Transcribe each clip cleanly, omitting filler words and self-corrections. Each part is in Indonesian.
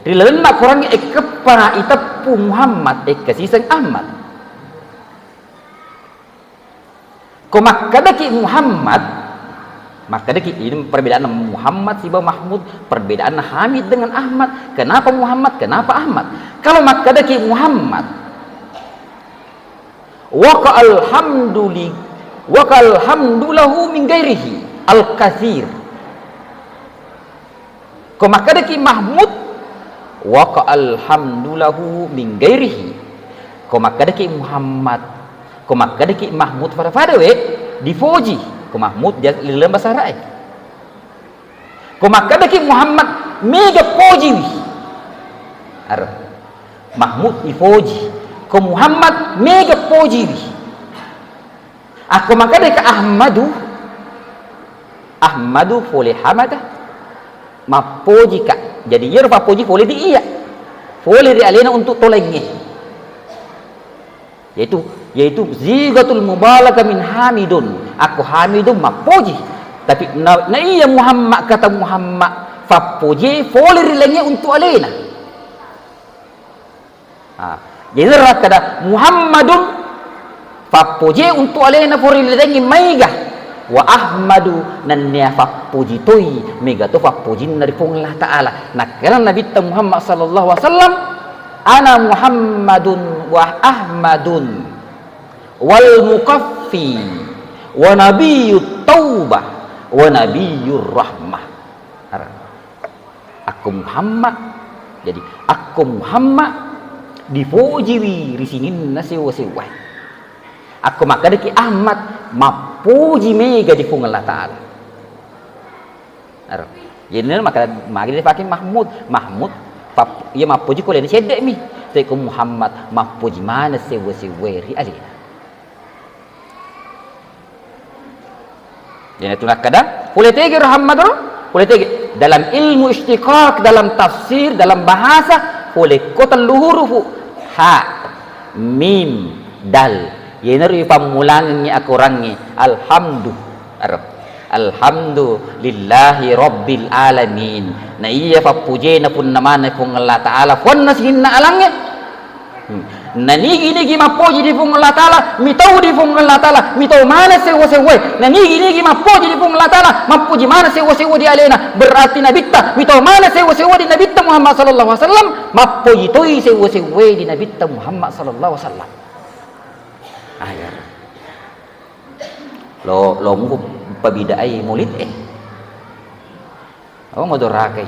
Rilalan nak kurang ekepana itapu Muhammad ekasisang Ahmad. Ko makadaki Muhammad, makadaki ini perbedaan Muhammad siba Mahmud, perbedaan Hamid dengan Ahmad. Kenapa Muhammad? Kenapa Ahmad? Kalau makadaki Muhammad, wa alhamdulahu min ghairihi al-katsir. Ko makadaki Mahmud wa alhamdulahu min ghairihi. Ko makadaki Muhammad, ko makadaki Mahmud pada we difoji. Ko Mahmud dia dalam bahasa Arab. Ko makadaki Muhammad mega poji. Arab. Mahmud difoji. Ko Muhammad mega poji. Aku makadaki Ahmadu boleh hamadah mapoji kak. Jadi ia rupa puji boleh di iya, boleh di alena untuk tolengnya, yaitu zigatul mubalaghah min hamidun. Aku hamidun mapuji, tapi na iya Muhammad kata Muhammad fapuji boleh dilengnya untuk alena. Jadi kata Muhammadun fapuji untuk alena boleh dilengnya maiga. Wa Ahmadu nannya fapuji toi mega to fapujin dari Allah Ta'ala. Nah karena Nabi Muhammad sallallahu alaihi wasallam ana Muhammadun wa Ahmadun wal mukaffi wa nabiyyut taubah wa nabiyyur rahmah. Aku Muhammad, jadi aku Muhammad dipuji risinin nasewa-sewa. Aku makadaki Ahmad mapuji mega di pung Allah Ta'ala. Jadi maka dia pakai Mahmud ia mapuji ko len sedek mi te ko Muhammad mapuji mana sewa-sewa ri ali. Jadi itu nak kada boleh tege Muhammad boleh tege dalam ilmu istiqaq, dalam tafsir, dalam bahasa boleh kota luhurufu ha mim dal. Yeneri pamulangan ni aku rangi alhamdulillahi rabbil alamin. Na iya papuji na pun namana pun Allah Ta'ala pun nasihin na alangnya. Na nigi mapuji di pun Allah Ta'ala mitau di pun Allah Ta'ala mitau mana sewa-sewa. Na nigi mapuji di pun Allah Ta'ala mapuji mana sewa-sewa di alena. Berarti nabitta mitau mana sewa-sewa di nabitta Muhammad sallallahu alaihi wasallam mapuji toi sewa-sewa di nabitta Muhammad sallallahu alaihi wasallam. Ayar lo mu pabidai mulit apa mau dorakai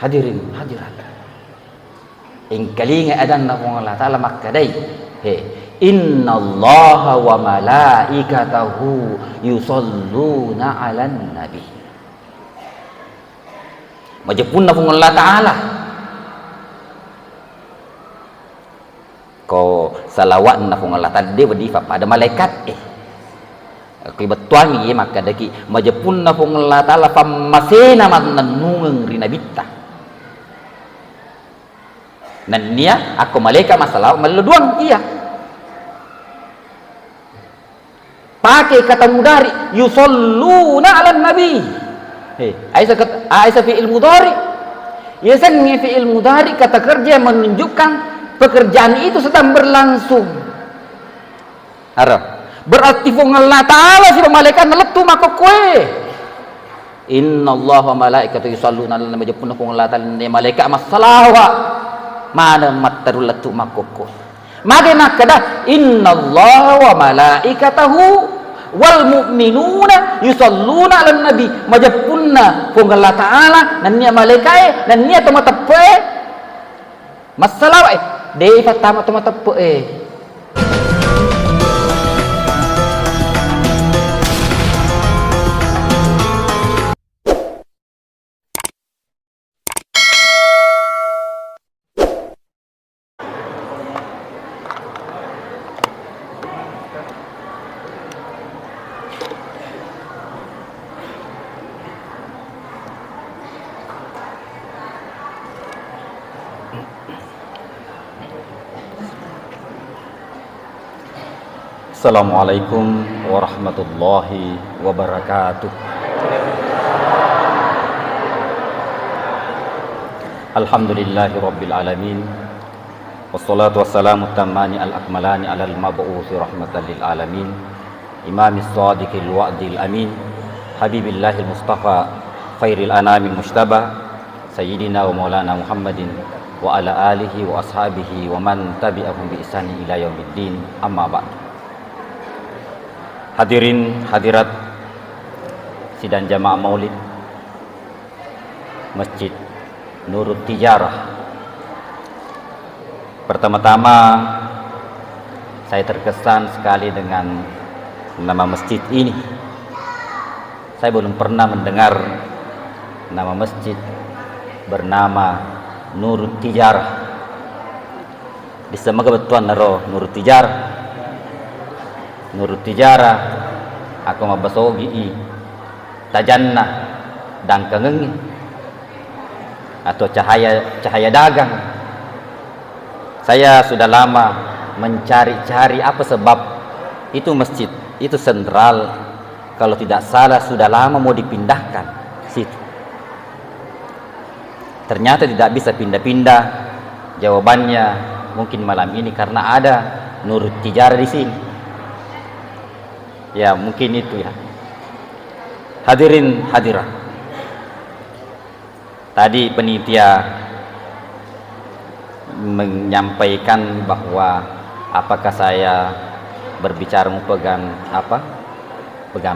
hadirin hadirat in kalinga adan na Allah Ta'ala makadai innallaha wa malaikatahu yusalluna 'alan nabi. Majepunna Allah Ta'ala ko salawat na kung Allah Ta'ala dia berdifa pada malaikat kibatwani maka daki majapun na kung Allah Ta'ala pamasena mananungang rinabita nanya aku malaikat masalah maluduang iya pakai kata mudari yusalluna 'alan nabi. Aisyah fi ilmu mudari yasanni fi ilmu mudari kata kerja menunjukkan pekerjaan itu sedang berlangsung. Berarti fung Allah Ta'ala si malaikat naletu maka kue. Innallaha wa malaikatahu yusalluna 'alan nabi pun fung Allah Ta'ala ni malaikat masalawa mana matarul letu maka kue. Maka nakada innallaha wa malaikatahu wal mu'minuna yusalluna 'alan nabi majapunna fung Allah Ta'ala nan nia malaikat nan nia tomatepe masalawa dei fatama tomatepe Assalamualaikum warahmatullahi wabarakatuh. Alhamdulillahi Rabbil Alamin. Wassalatu wassalamu tammani al-akmalani alal mab'uthi rahmatan lil alamin. Imamis sadiqil wa'dil amin. Habibillahil mustafa khairil anamil mujtaba. Sayyidina wa maulana Muhammadin wa ala alihi wa ashabihi wa man tabi'ahum bi ihsani ila yaumiddin. Amma ba'd. Hadirin hadirat sidang jamaah Maulid Masjid Nurut Tijarah. Pertama-tama saya terkesan sekali dengan nama masjid ini. Saya belum pernah mendengar nama masjid bernama Nurut Tijarah. Di sama kebetulan naro Nurut Tijarah. Nurut Tijarah aku mabasogi tajanna dan kengengi atau cahaya dagang. Saya sudah lama mencari-cari apa sebab itu masjid itu sentral, kalau tidak salah sudah lama mau dipindahkan situ. Ternyata tidak bisa pindah-pindah. Jawabannya mungkin malam ini karena ada Nurut Tijarah di sini. Ya mungkin itu ya. Hadirin hadirat, tadi penitia menyampaikan bahwa apakah saya berbicara mau pegang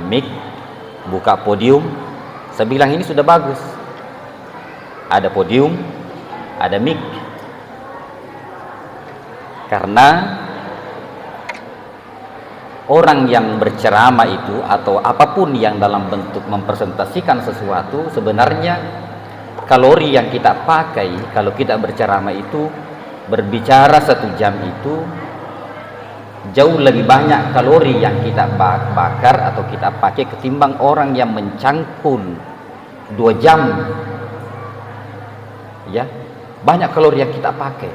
mic, buka podium. Saya bilang ini sudah bagus, ada podium, ada mic, karena orang yang berceramah itu atau apapun yang dalam bentuk mempresentasikan sesuatu, sebenarnya kalori yang kita pakai kalau kita berceramah itu, berbicara 1 jam itu jauh lebih banyak kalori yang kita bakar atau kita pakai ketimbang orang yang mencangkul 2 jam. Ya, banyak kalori yang kita pakai.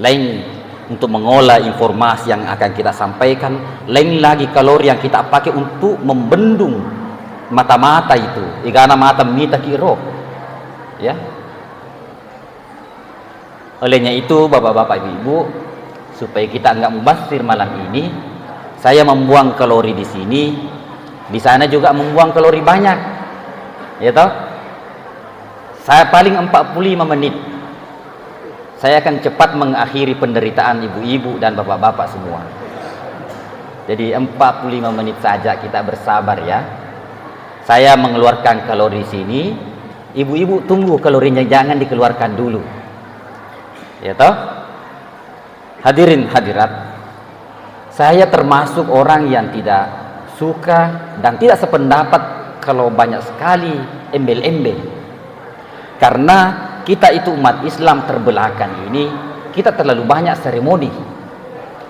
Lain untuk mengolah informasi yang akan kita sampaikan, lain lagi kalori yang kita pakai untuk membendung mata-mata itu. Igana mata mita kiro. Ya. Olehnya itu bapak-bapak ibu, supaya kita enggak mubazir malam ini, saya membuang kalori di sini, di sana juga membuang kalori banyak. Ya toh? Saya paling 45 menit. Saya akan cepat mengakhiri penderitaan ibu-ibu dan bapak-bapak semua. Jadi 45 menit saja kita bersabar ya. Saya mengeluarkan kalori sini, ibu-ibu tunggu kalorinya, jangan dikeluarkan dulu. Ya toh? Hadirin hadirat, saya termasuk orang yang tidak suka dan tidak sependapat kalau banyak sekali embel-embel. Karena kita itu umat Islam terbelakang ini, kita terlalu banyak seremoni,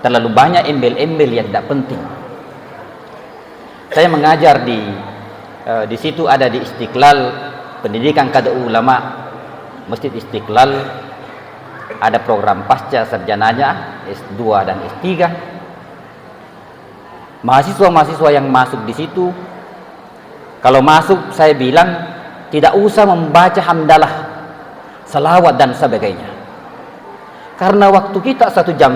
terlalu banyak embel-embel yang tidak penting. Saya mengajar di situ ada di Istiqlal, pendidikan kada ulama, Masjid Istiqlal, ada program pasca sarjananya S2 dan S3. Mahasiswa-mahasiswa yang masuk di situ, kalau masuk saya bilang tidak usah membaca hamdalah, salawat dan sebagainya, karena waktu kita 1,5 jam.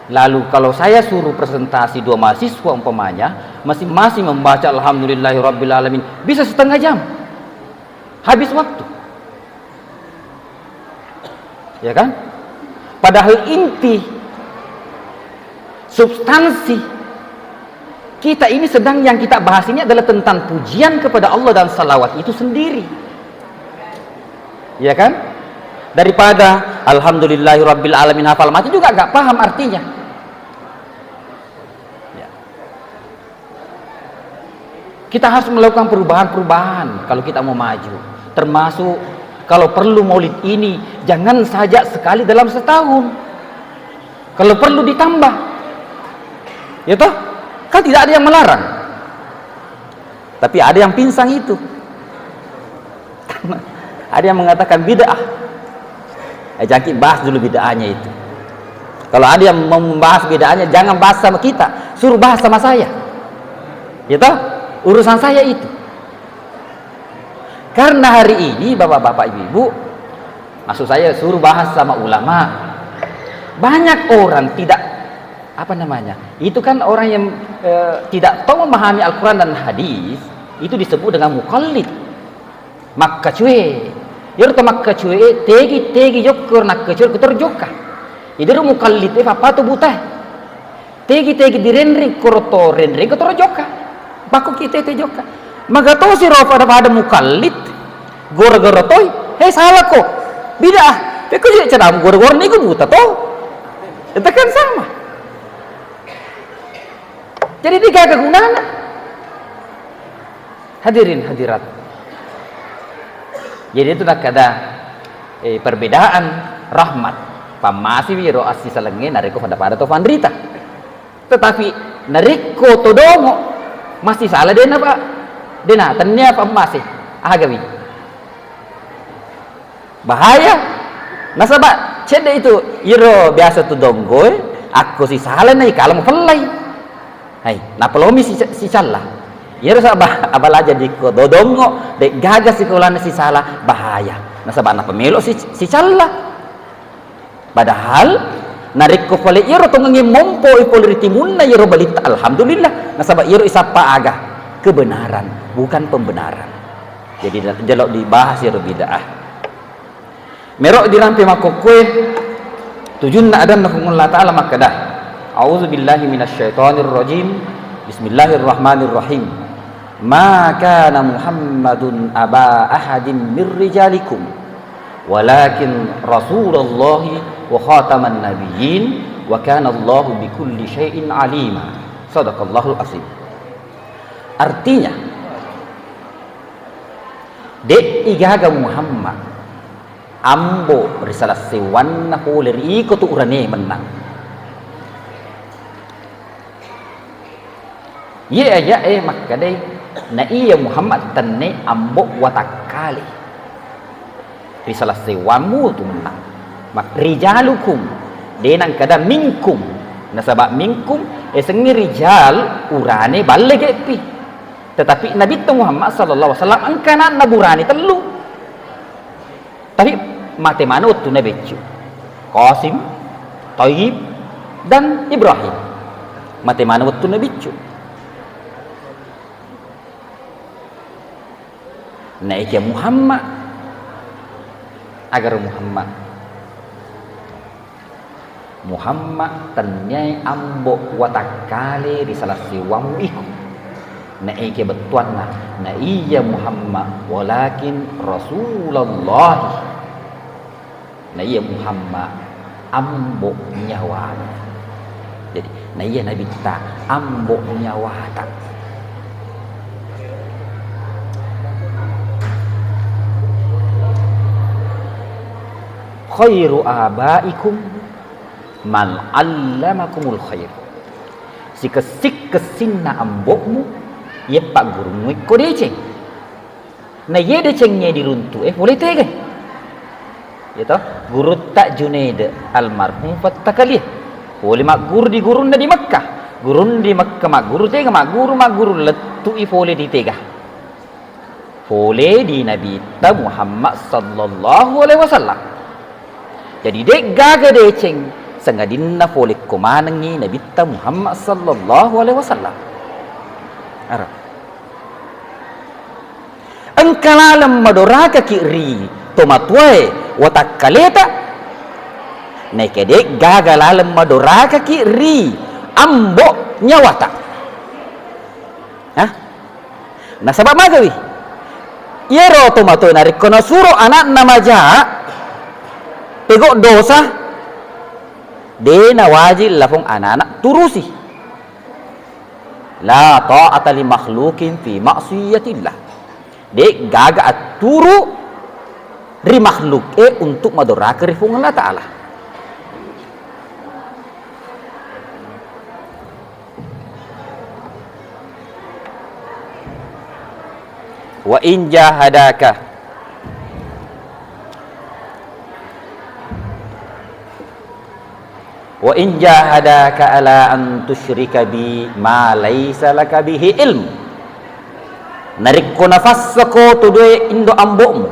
Lalu kalau saya suruh presentasi 2 mahasiswa umpamanya masing-masing membaca alhamdulillahirabbil alamin, bisa 1/2 jam habis waktu, ya kan? Padahal inti substansi kita ini sedang yang kita bahas ini adalah tentang pujian kepada Allah dan salawat itu sendiri. Ya kan? Daripada alhamdulillahirabbil alamin hafal mati juga gak paham artinya. Ya. Kita harus melakukan perubahan-perubahan kalau kita mau maju. Termasuk kalau perlu maulid ini jangan saja sekali dalam setahun. Kalau perlu ditambah. Ya toh? Kan tidak ada yang melarang. Tapi ada yang pinsang itu. Ada yang mengatakan bid'ah. Jangan bahas dulu bid'ahnya itu. Kalau ada yang membahas bid'ahnya, jangan bahas sama kita, suruh bahas sama saya. Ya toh? Urusan saya itu. Karena hari ini bapak-bapak ibu-ibu, maksud saya suruh bahas sama ulama, banyak orang tidak itu kan orang yang tidak tahu memahami Al-Quran dan hadis, itu disebut dengan mukallid. Maka cuy yerto makka cuy tegi jokor nak kecil ketor joka idero mukallid apa tu buta tegi direnring korto renring ketor joka baku kita te joka magato si rofa ada mukallid gor-gor toy salah kok bidah peko je cadam gor-gor ni ku buta toh itu kan sama. Jadi tiga kegunaan. Hadirin hadirat, jadi itu nak ada perbedaan rahmat pamasi wiro asi salenge nariko pada to vandrita, tetapi nariko todongo masih salah dena pak dena tanya pamasi agawi bahaya nasabak cede itu iro biasa todongo aku si salah nih kalau mau pelai hai napelomi si salah yero sabah abala jadi ko dodongo dek gagas sekolah si salah bahaya nasabah na pemelo si salah padahal narik ko pole yero tungangi mompo ipol timunna yero balita alhamdulillah nasabah yero isapa aga kebenaran bukan pembenaran. Jadi jalok dibahas yero bid'ah merok dirampi makokwe tujunna adam nafungullah ta'ala makadah a'udzubillahi minasyaitonir rajim bismillahirrahmanirrahim ma kana muhammadun aba ahadin mir rijalikum walakin rasulullahi wa khataman nabiyyin wa kana Allahu bikulli syai'in alima. Shadaqallahul azim. Artinya dek igaga Muhammad ambo risalah sewanna holeri ko tu urane menang ye aja makadai na iya Muhammad tanne ambo watakali risalah sewamu tu menang mak rijalukum denang kada minkum nasabak minkum sengi rijal urane balle gepi tetapi Nabi Muhammad sallallahu alaihi wasallam angkana naburani telu tapi mate mana waktu Nabi Qasim Tayyib dan Ibrahim mate mana waktu Nabi naiknya Muhammad agar Muhammad tanyai ambok watakale di salah siwamu iku naiknya betuan na iya Muhammad walakin Rasulullah na iya Muhammad ambok nyawa jadi na iya Nabi kita ambok nyawa tak khairu abaikum man allamakumul khair si kesinna ambokmu ye pak guru ko deceng na ye decengnya diruntu boleh tege ya toh guru tak Junaid almarhum fattakalih boleh mak guru di gurun di Mekkah gurun di Mekkah mak guru tega mak guru letu boleh ditega boleh di Nabi Muhammad sallallahu alaihi wasallam. Jadi dek gaga deceng sengadinna folik kumanangi Nabi Muhammad sallallahu alaihi wasallam. Arab. Engkalalam madoraka kiri tomatue watakaleta neke dek gaga lalam madoraka kiri ambo nyawata. Hah? Nah sabab magawi. Yero tomatue narik kono suro anak namaja pegok dosa dena wajib lafung anak-anak turusi la ta'ata li makhlukin fi ma'siyatillah dek gaga aturu ri makhluk untuk madoraka rifung Allah ta'ala wa in jahadaka wa in jahadaka ala an tusyrika bi ma laisa laka bihi ilm Narik ko nafas ko tudoy indo ambokmu.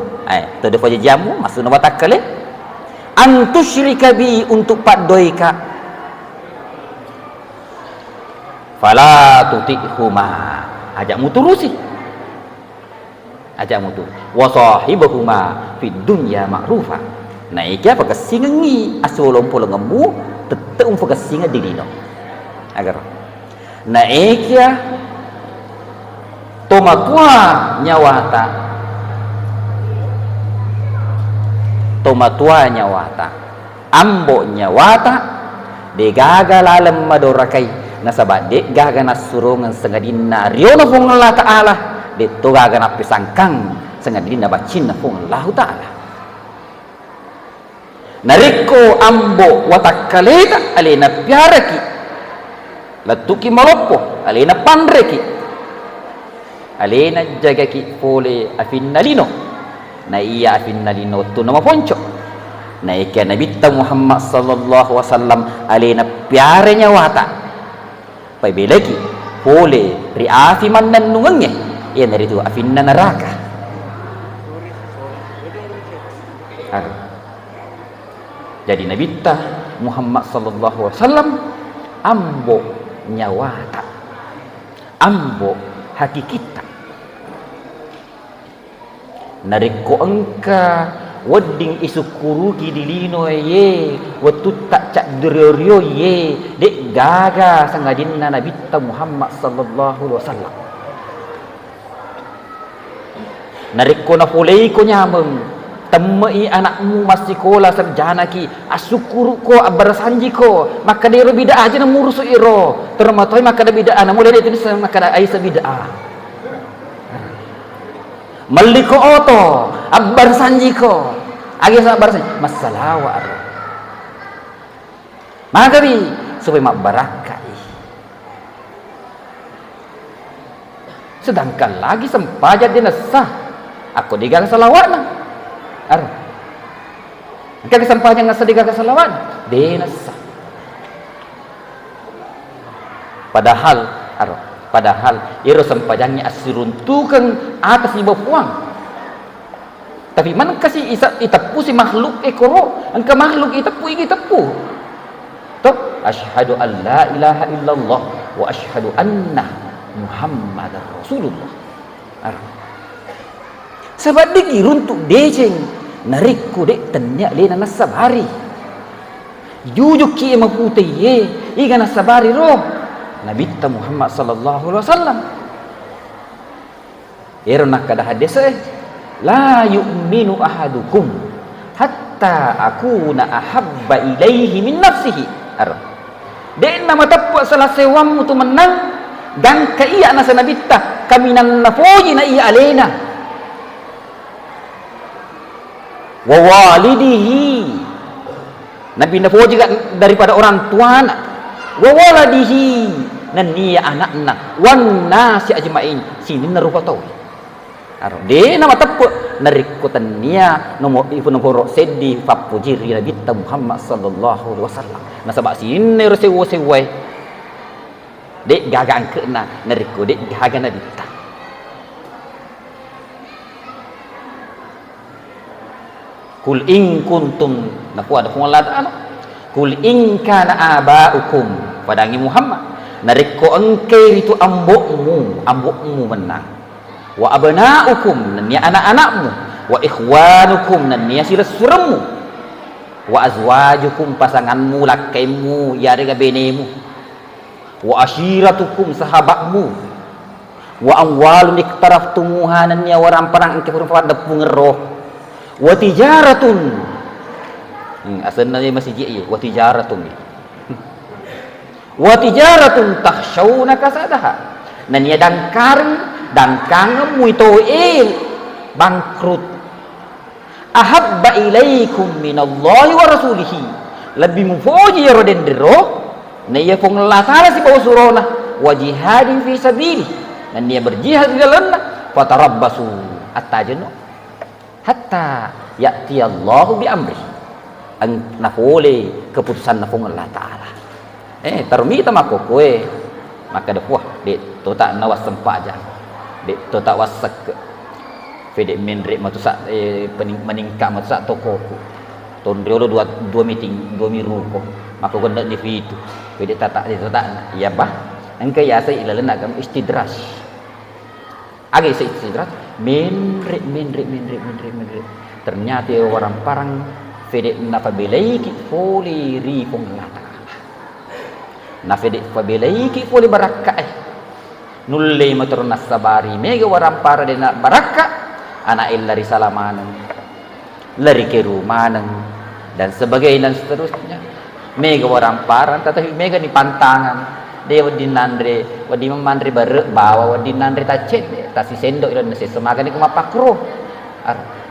Tudoy faja jamu masuk na watakale. Antusyrika bi untuk padoi ka. Fala tutihuma. Ajak muturusi. Ajak mutur. Wa sahibahuma fid dunya ma'rufa. Naiknya pakai singengi asolom pulang ngembu tetep pakai singa di dino. Agar naiknya tomatua nyawata ambo nyawata de gaga lalem madorakai nasabat de gaga nasurungan sengadina riona fung Allah Ta'ala de to gaga napisangkang sengadina bacin fung Allah Ta'ala nariko ambo watakaleta alena piaraki latuki maloppo alena pandreki alena jagaki pole afinnalino na iya afinnalino tu nama ponco na ikan Nabi Muhammad sallallahu alaihi wasallam alena piarenya wata pai belaki pole riafi mannan nungenge ya dari tu afinna neraka jadi Nabi Muhammad sallallahu alaihi wasallam ambo nyawata ambo hati kita nariko engka wedding isukurugi dilino ye watu tak cak deriorio ye dek gaga sangadinna Nabi Muhammad sallallahu alaihi wasallam nariko na pulei ko nyameng temui anakmu masih sekolah sarjana ki asukuru ko abarasanji ko maka dia bida aja na murusu iro termatoi maka ada bida na mulai itu maka ada aisa bida maliko oto abarasanji ko agi sa abarasanji masalawa maka bi supaya mak barakai sedangkan lagi sempajat dia sah aku digang salawat Kaki sampahnya nggak sedih kagak salawat, denasa. Padahal iro sampahnya asirun tukang atas ibu puang. Tapi mana kasih itapu si makhluk ekoro, angka makhluk itapu itapu. Toh, asyhadu an la ilaha illallah wa asyhadu anna Muhammadar Rasulullah. Sebab dia runtuk deceng narikku dek tenyak lena nasabari jujuk ki maputai ye iga nasabari roh Nabi Muhammad sallallahu alaihi wasallam irna kada hadis la yu'minu ahadukum hatta akuna ahabba ilaihi min nafsihi dek nama tapu salah sewam tu menang dan ka iya nasa Nabi kaminan nafoji na iya alena wa walidihi Nabi nafo juga daripada orang tua wa waladihi nan dia anakna wan nasi ajmain sini narupa tau de nama tepu narikutan nia nomor nomor seddi fapujiri Nabi Muhammad sallallahu alaihi wasallam nasabak sini sewa dek gagang kena nariku dek gagang Nabi Kul in kuntum naku ada Allah Ta'ala kul in kana abaukum padangi Muhammad nariko engke itu ambokmu menang wa abnaukum nan ya anak-anakmu wa ikhwanukum nan ya sirasuramu wa azwajukum pasanganmu lakaimu ya dengan benemu wa ashiratukum sahabatmu wa amwalun iktaraftumuha nan ya orang perang engke pada pungeroh wa tijaratun asalnya masih ji wa tijaratun takhshawna kasadaha nan ya dangkang muito bangkrut ahabba ilaikum minallahi wa rasulihi lebih mufoji ya roden dero na ya fong la taala si bawa surona wa jihadin fi sabili dan dia berjihad di dalamnya fatarabbasu attajanu hatta ya'ti Allahu bi amri ang napole keputusan na fong Allah Ta'ala termita mako koe maka depuah de tota nawas sempajan dek to tak wasak fedek menrek matusak meningkat matusak toko ku ton riolo dua meeting 2 minggu ko maka ganda di itu fedek tak ya bah engke ya sai ilalan agam istidras age sai istidras menrek ternyata orang parang fedek napa belaiki foli ri penglata na fedek fa belaiki foli baraka nulle matur nasabari mega waram para dena baraka ana illa risalamanan lari ke rumanan dan sebagainya dan seterusnya mega waram para tetapi mega ni pantangan de wadi nandre wadi memandre bare bawa wadi nandre tacet tasi sendok dan nasi semaga ni kuma pakro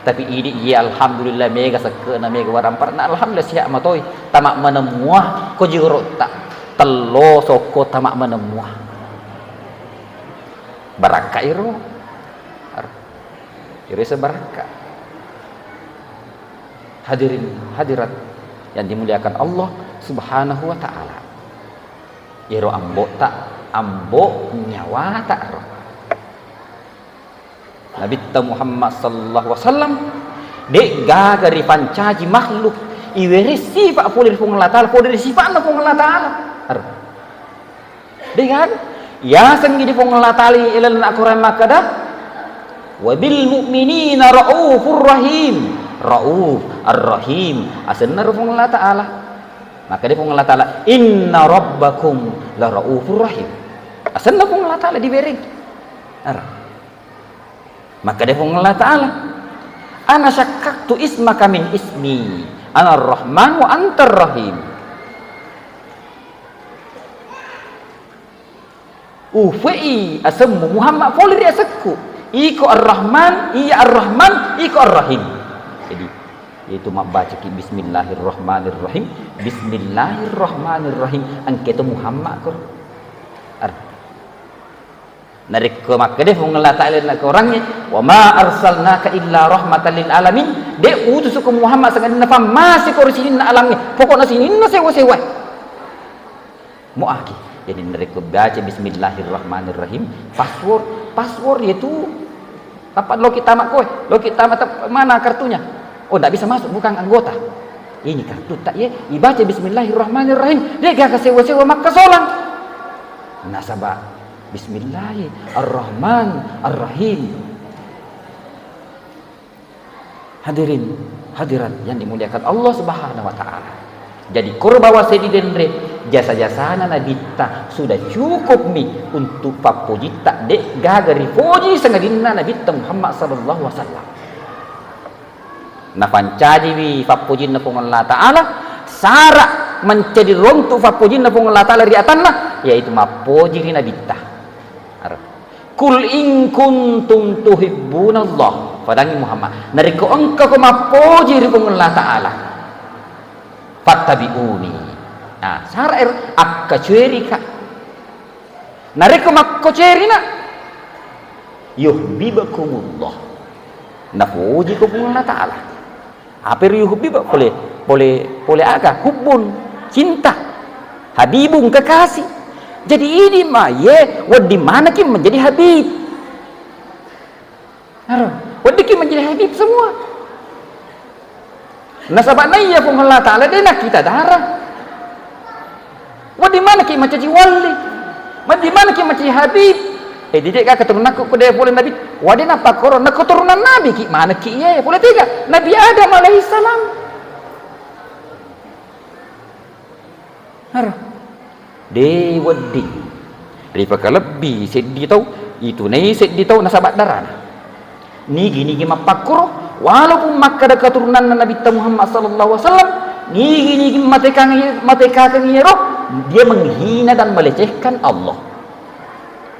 tapi ini ya alhamdulillah mega sakena mega waram para na alhamdulillah siap matoi tamak menemuah ko jiro tak telo soko tamak menemuah baraka iro sebaraka. Hadirin hadirat yang dimuliakan Allah Subhanahu wa taala. Iro ambo nyawa tak ro. Nabi Muhammad sallallahu alaihi wasallam dek gagari pancaji makhluk iwere sifat polir fung Allah taala polir sifat fung Allah taala. Dek kan ya sangi di fung Allah taala ilal akuran makada wabil mu'minina raufur rahim rauf ar-rahim asanna fung Allah taala maka di fung Allah taala inna rabbakum la raufur rahim asanna fung Allah taala diberi maka di fung Allah taala ana syakkaktu ismaka min ismi ana ar-rahman wa antar rahim ufai asammu Muhammad polir asakku iko ar-rahman iya ar-rahman iko ar-rahim jadi yaitu mak baca ki bismillahirrahmanirrahim bismillahirrahmanirrahim angke tu Muhammad ko narik ke makade fung Allah taala nak orangnya wa ma arsalnaka illa rahmatan lil alamin de utus ke Muhammad sangat nafa masih ko sinin alamnya pokokna sinin sewa-sewa muaki jadi mereka baca bismillahirrahmanirrahim password itu dapat lo kita mak koy lo kita mana kartunya oh tidak bisa masuk bukan anggota ini kartu tak ya dibaca bismillahirrahmanirrahim dia gak sewa-sewa mak kesolang nasabah bismillahirrahmanirrahim. Hadirin hadirat yang dimuliakan Allah Subhanahu wa taala. Jadi korbawa sedidendre jasa-jasana nabi ta sudah cukup mi untuk papuji tak dek gagari puji sangadina nabi Muhammad sallallahu alaihi wasallam. Na pancaji wi papuji na pung Allah taala sara menjadi rontu papuji na pung Allah taala riatanna yaitu mapuji ni nabi ta. Kul in kuntum tuhibbunallah fadangi Muhammad nariko engkau ko mapuji ri pung Allah taala fattabi'uni. Nah, sarair akka cerika. Nareko makko cerina yuhibbukumullah. Nafuji ko Allah taala. Apa yuhibbu boleh aga hubbun cinta. Habibun kekasih. Jadi ini mah ye wadi mana ki menjadi habib. Wadi ki menjadi habib semua. Nasabana iya pun Allah taala dia nak kita darah. Di mana ki macam wali? Di mana ki macam habib? Didik ka keturunan ku dia boleh nabi. Wadi napa koron nak keturunan nabi ki mana ki ye? Boleh tiga. Nabi Adam alaihi salam. De wadi. Daripada lebih sedih tahu itu nih sedih tahu nasabat darah. Ni gini mapakro walaupun maka ada keturunan Nabi Muhammad sallallahu alaihi wasallam ni mateka roh dia menghina dan melecehkan Allah.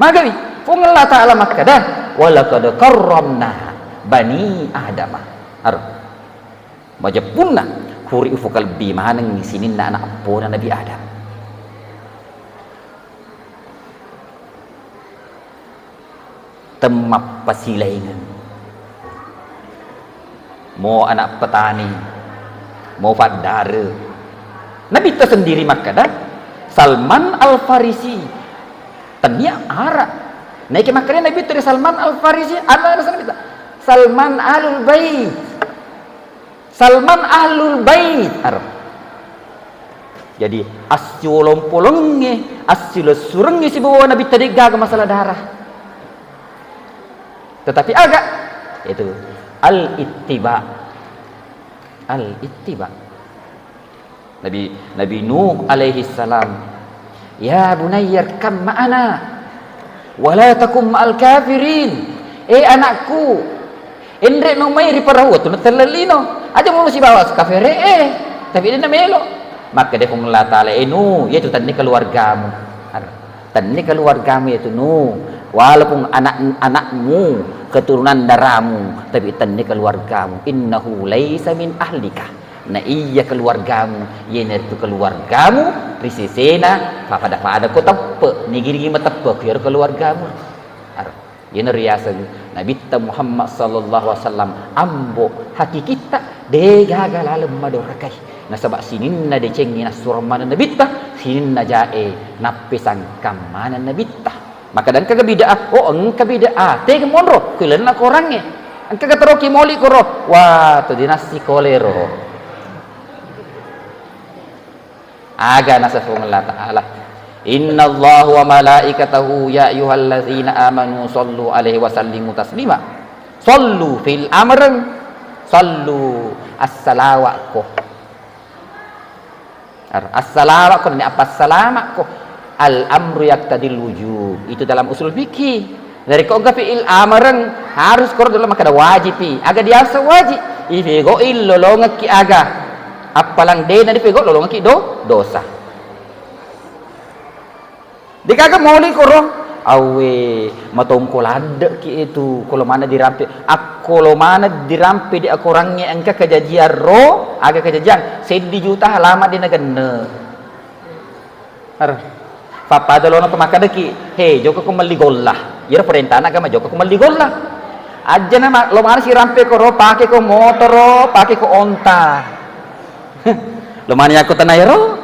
Maka fung Allah taala makada walaqad karramna bani Adam. Baca punna huri ufukal bi manang sinin anak apona Nabi Adam. Temap pasilaingan mau anak petani mau fadare Nabi tersendiri makada Salman Al Farisi tanya arah Naik makanya Nabi itu Salman Al-Farisi, ada Nabi Salman Ahlul Bait. Salman Ahlul Bait. Jadi asyolong polongnya, asyol surengnya si bawa Nabi tadi gagal masalah darah. Tetapi agak itu al-ittiba. Al-ittiba. Nabi Nuh alaihi salam, ya bunayya kam ma'ana wa la takum ma'al kafirin. Anakku, endre no mai ri perahu tu telelino. Aja mau si bawa kafir tapi dia melo. Maka dia pun Allah Ta'ala Nuh, yaitu tadi keluargamu. Tadi keluargamu yaitu Nuh. Walaupun anak-anakmu, keturunan darahmu, tapi tadi keluargamu. Innahu laisa min ahlika. Nah iya keluargamu, yana itu keluargamu, risisena, pada ko tepe, nigiri matepe kira keluargamu. Yana riasa Nabi Muhammad sallallahu alaihi wasallam ambo haki kita dega galalem madorakai. Nah sebab sininna de cengi nasurman Nabi sininna jae napisan kamana Nabi. Maka dan kaga bid'ah, engka bid'ah, tege monro, kulen nak orangnya. Engka kateroki moli koro, wah tu dinasti kolero. Aga nasafung Allah Ta'ala. Inna Allah wa malaikatahu ya ayyuhallazina amanu sallu alaihi wa sallimu taslima. Sallu fil amrun, sallu as-salawatku. As-salawatku ini apa salamatku? Al-amru yaktadil wujub. Itu dalam usul fikih. Dari kau fi'il amrun harus kau dalam maka ada wajib. Aga diasa wajib. Ifi go illolong ki aga. Apalang de na di pego lolong ki dosa. Dikaga moli korong awe matongkolade ki itu kalau mana dirampi kalau mana dirampi di akorangnya engka kejajian ro aga kejajian 1 juta halaman di negene papa dalono kemakada ki joko kembali gollah ira perintah anak kama joko kembali gollah aja nama lo mana si rampi koro pakai ko motor pakai ko onta lo mana aku tanayro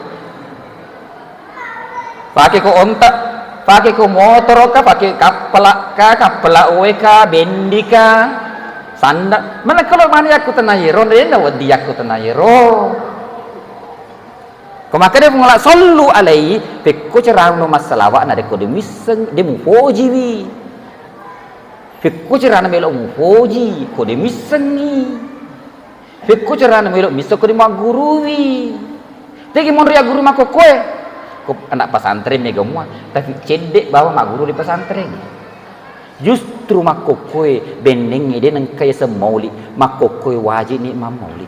pakai ko onta pakai ko motor ka pakai kapala ka bendika sanda mana kalau mana aku tanayro rena wadi aku tanayro kumaka dia mengelak sallu alaihi fikku cerang no masalawat na de ko demiseng de mu poji fikku cerang melo mu poji ko demisengi fikku cerang melo miso ko di maguruwi tegi mon ria guru mako koe ko anak pesantren mega semua tapi cedek bawa mak guru di pesantren justru mako koe beneng dia nang kaya semauli mako koe wajib ni imam maulid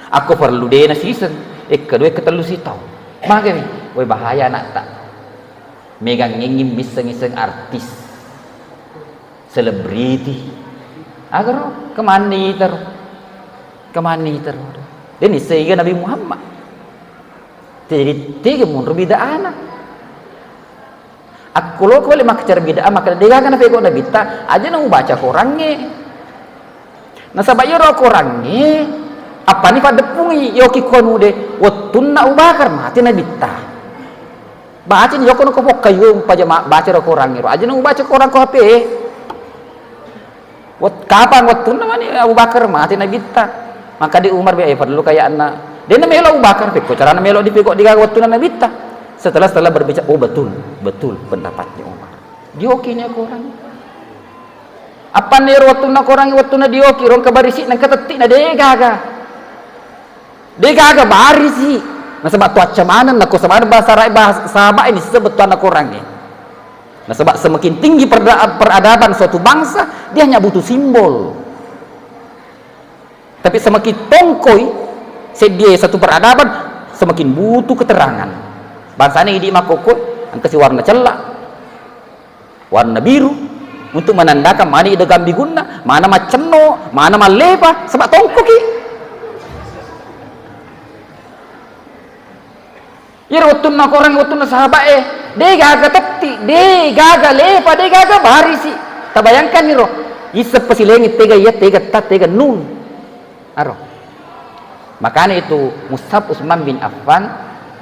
aku perlu dia na season kedua ketelu si tau makanya woi bahaya nak tak megang ngingin biseng-iseng artis selebriti agar kemani terus dan ini sehingga Nabi Muhammad jadi tiga mundur bida anak aku lo kembali mak cara bida maka dia kan Nabi Nabi tak aja nang baca korangnya nah sahabatnya roh korangnya apa ni pada pungi yoki konu de watun na ubakar mati na bitta baca ni yoko no ko kayu paja baca ro korang iro aja no baca korang ko HP wat kapan watun na mani Abu Bakar mati na bitta maka di Umar be perlu kayak anak dia na melo Abu Bakar pe ko cara na melo di pego diga watun na bitta setelah berbicara betul pendapatnya Umar dioki nya korang apa ni watun na korang watun na dioki ron kabarisi nang katetik na de gaga dia kagak baris sih. Nah sebab tuaca mana nak sama bahasa Arab bahasa sahabat ini sebetulnya anak orangnya. Nah sebab semakin tinggi peradaban suatu bangsa dia hanya butuh simbol. Tapi semakin tongkoi sedia satu peradaban semakin butuh keterangan. Bangsa ini di makoko ang kasih warna celak, warna biru untuk menandakan mana ida gambi guna, mana maceno, mana malepa sebab tongkoki. Ya watun nak orang watun sahabat dia gaga tekti dia gaga lepa dia gaga barisi tak bayangkan ni roh isep pasilengi tega ya tega tat tega nun aro makanya itu Mus'ab Utsman bin Affan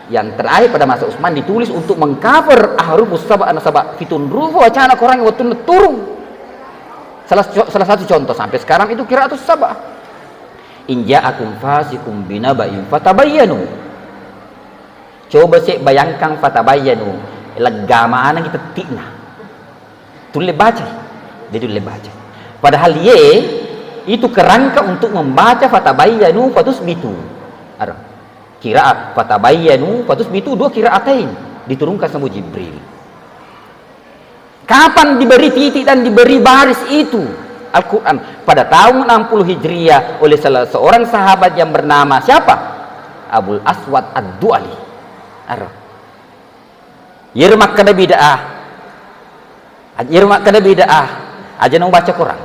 yang terakhir pada masa Utsman ditulis untuk mengcover ahrufus sab'a nasaba fitun rufu wacana orang waktu turun. Salah satu contoh sampai sekarang itu qiraatus sab'a. In ja'akum fasikum binaba'in fatabayyanu. Coba sih bayangkan fatabayyanu, legama anak kita tikna. Tulis baca. Dia tulis baca. Padahal itu kerangka untuk membaca fatabayyanu fatusbitu. Qiraat fatabayyanu fatusbitu, dua qiraatain diturunkan sama Jibril. Kapan diberi titik dan diberi baris itu? Al-Quran pada tahun 60 Hijriah oleh salah seorang sahabat yang bernama siapa? Abul Aswad Ad-Du'ali. Yermak kada bid'ah. Yermak kada bid'ah. Aja nang baca Quran.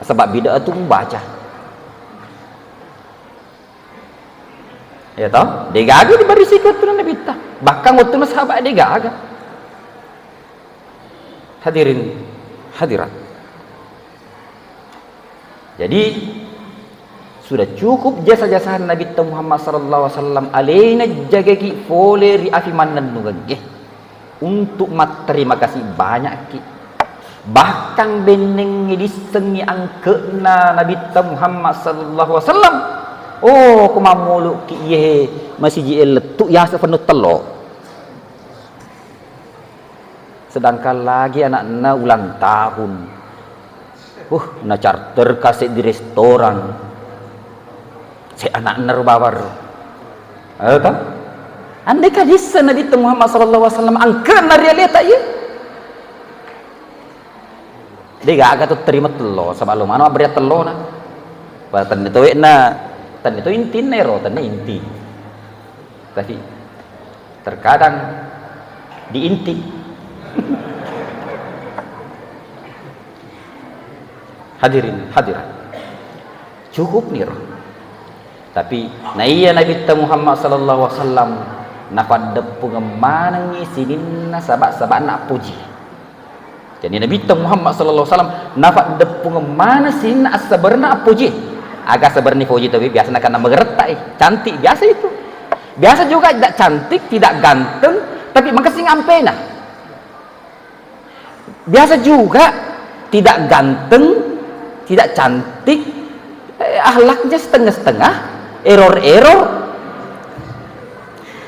Sebab bid'ah itu membaca. Ya toh? Dia gagal diberi sikut pun Nabi ta. Bahkan waktu sahabat dia gagal. Hadirin, hadirat. Jadi sudah cukup jasa-jasa Nabi Muhammad sallallahu alaihi wasallam alaina jagaki fole ri afimanan nugage untuk terima kasih banyak ki. Bahkan beneng disengi angkena Nabi Muhammad sallallahu alaihi wasallam. Oh, kumamulu ki ye masih ji letuk ya sepenuh telok. Sedangkan lagi anak-anak ulang tahun. Na charter kasih di restoran. Si anak-anak bawar. Tahu? Andai kadisa Nabi Muhammad sallallahu alaihi wasallam angkena realita ya. Dia gak agak terima telur sebab lu mana beri telur na. Bahkan itu tan itu inti nero, tan inti. Tapi terkadang diinti. Hadirin, hadirat. Cukup nih. Tapi naiya Nabi Muhammad sallallahu alaihi wasallam nafad pengemanang sinin sabak-sabak nak puji. Jadi Nabi Muhammad sallallahu alaihi wasallam nafad pengemana sinin as-sabarna puji. Agak sabar ni puji tapi biasa nak mengeretak cantik biasa itu. Biasa juga tidak cantik, tidak ganteng, tapi makasih ngampena. Biasa juga tidak ganteng, tidak cantik, akhlaknya setengah-setengah, error-error.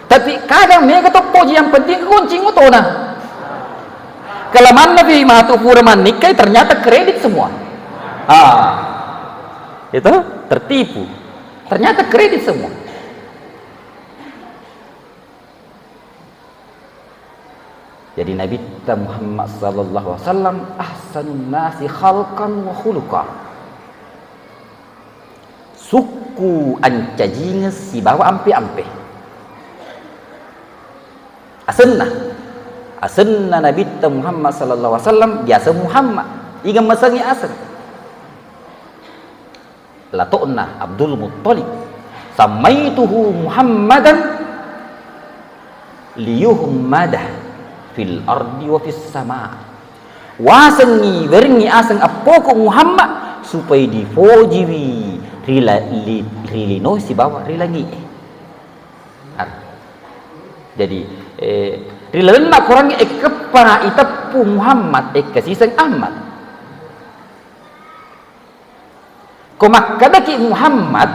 Tapi kadang mereka tu puji yang penting kunci ngoto nah. Kalau mana Nabi Mahatupura manikai ternyata kredit semua. Itu tertipu. Ternyata kredit semua. Jadi Nabi Muhammad sallallahu alaihi wasallam ahsanun nasi khalqan wa khuluqa. Suku ancajinga si bawa ampe-ampe. Asenna Nabi Muhammad sallallahu alaihi wasallam biasa Muhammad. Iga masangi asen. Latuna Abdul Muttalib samaituhu Muhammadan liyuhmadah fil ardi wa fis sama. Wasangi berngi asang apoko Muhammad supaya difojiwi rilino si bawa rilangi. Jadi rilan nak kurang ekepana itapu Muhammad ekasisang Ahmad. Komakadaki Muhammad,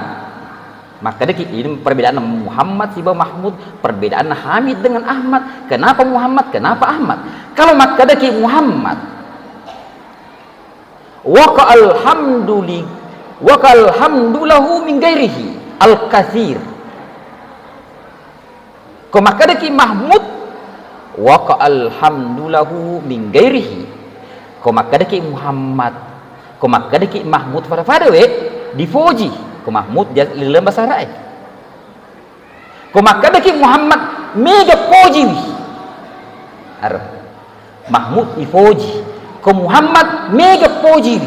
makadaki ini perbedaan Muhammad siba Mahmud, perbedaan Hamid dengan Ahmad. Kenapa Muhammad? Kenapa Ahmad? Kalau makadaki Muhammad, wa alhamdulahu min ghairihi al-katsir. Komakadaki Mahmud, wa alhamdulahu min ghairihi. Komakadaki Muhammad, komakadaki Mahmud pada we difoji ko Mahmud dia dalam bahasa Arab. Komakadaki Muhammad mega poji Arab. Mahmud difoji ko Muhammad mega poji